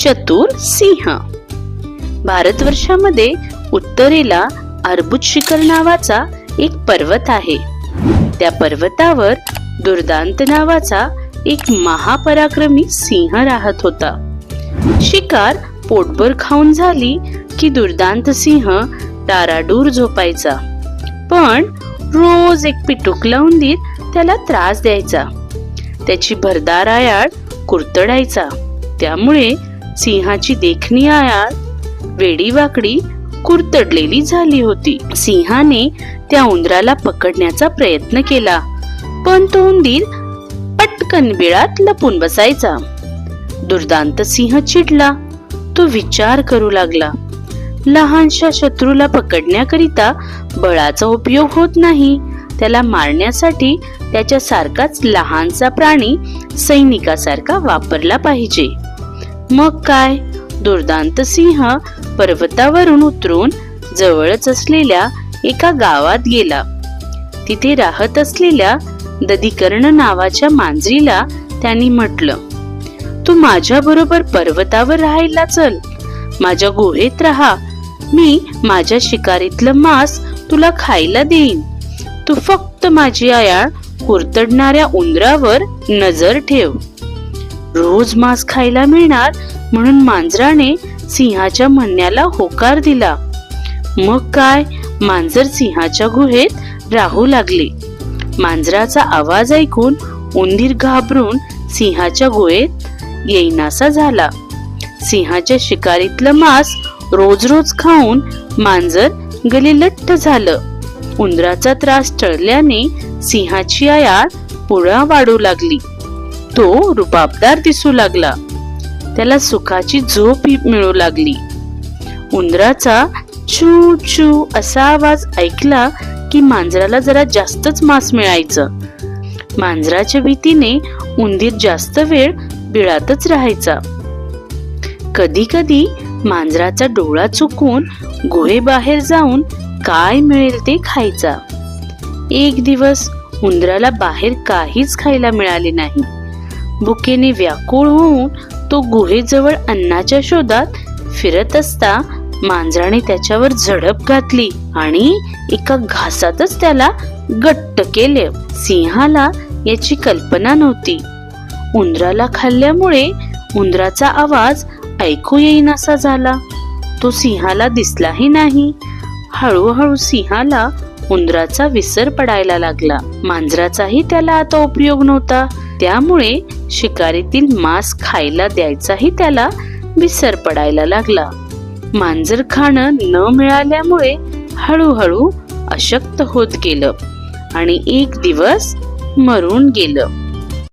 चतुर सिंह. भारतवर्षामध्ये उत्तरेला अर्बुद शिखर नावाचा एक पर्वत आहे. त्या पर्वतावर दुर्दांत नावाचा एक महापराक्रमी सिंह राहत होता. शिकार पोटभर खाऊन झाली की दुर्दांत सिंह डाराडूर झोपायचा. पण रोज एक पिटुकला उंदीर त्याला त्रास द्यायचा. त्याची भरदार आयाळ कुरतडायचा. त्यामुळे सिंहाची देखणी आयाळ वेडीवाकडी कुरतडलेली झाली होती. सिंहाने त्या उंदराला पकडण्याचा प्रयत्न केला, पण तो उंदीर पटकन बिळात लपून बसायचा. दुर्दांत सिंह चिडला. तो विचार करू लागला, लहानशा शत्रूला पकडण्याकरिता बळाचा उपयोग होत नाही. त्याला मारण्यासाठी त्याच्या सारखाच लहानसा प्राणी सैनिकासारखा वापरला पाहिजे. मग काय, दुर्दांत सिंह पर्वतावरून उतरून जवळच असलेल्या एका गावात गेला. तिथे राहत असलेल्या दधिकर्ण नावाच्या मांजरीला त्यांनी म्हटलं, तू माझ्या बरोबर पर्वतावर राहायला चल. माझ्या गुहेत राहा. मी माझ्या शिकारीतलं मांस तुला खायला देईन. तू फक्त माझी आयाळ कुरतडणाऱ्या उंदरावर नजर ठेव. रोज मांस खायला मिळणार म्हणून मांजराने सिंहाच्या म्हणण्याला होकार दिला. मग काय, मांजर सिंहाच्या गुहेत राहू लागले. मांजराचा आवाज ऐकून उंदीर घाबरून सिंहाच्या गुहेत येईनासा झाला. सिंहाच्या शिकारीतलं मांस रोज रोज खाऊन मांजर गलिलठ्ठ झालं. उंदराचा त्रास टळल्याने सिंहाची आयाळ पुन्हा वाढू लागली. तो रुबाबदार दिसू लागला. त्याला सुखाची झोप मिळू लागली. उंदराचा चू चू असा आवाज ऐकला की मांजराला जरा जास्तच मांस मिळायचं. मांजराच्या भीतीने उंदीर जास्त वेळ बिळातच राहायचा. कधी कधी मांजराचा डोळा चुकून गुहेबाहेर जाऊन काय मिळेल ते खायचा. एक दिवस उंदराला बाहेर काहीच खायला मिळाले नाही. भुकेने व्याकुळ होऊन तो गुहेजवळ अन्नाच्या शोधात फिरत असता मांजराने त्याच्यावर झडप घातली आणि एका घासातच त्याला गट्ट केले. सिंहाला याची कल्पना नव्हती. उंदराला खाल्ल्यामुळे उंदराचा आवाज ऐकू येईनासा झाला. तो सिंहाला दिसलाही नाही. हळूहळू सिंहाला उंदराचा विसर पडायला लागला. मांजराचाही त्याला आता उपयोग नव्हता. त्यामुळे शिकारीतील मांस खायला द्यायचाही त्याला विसर पडायला लागला. मांजर खाणं न मिळाल्यामुळे हळूहळू अशक्त होत गेलं आणि एक दिवस मरून गेलं.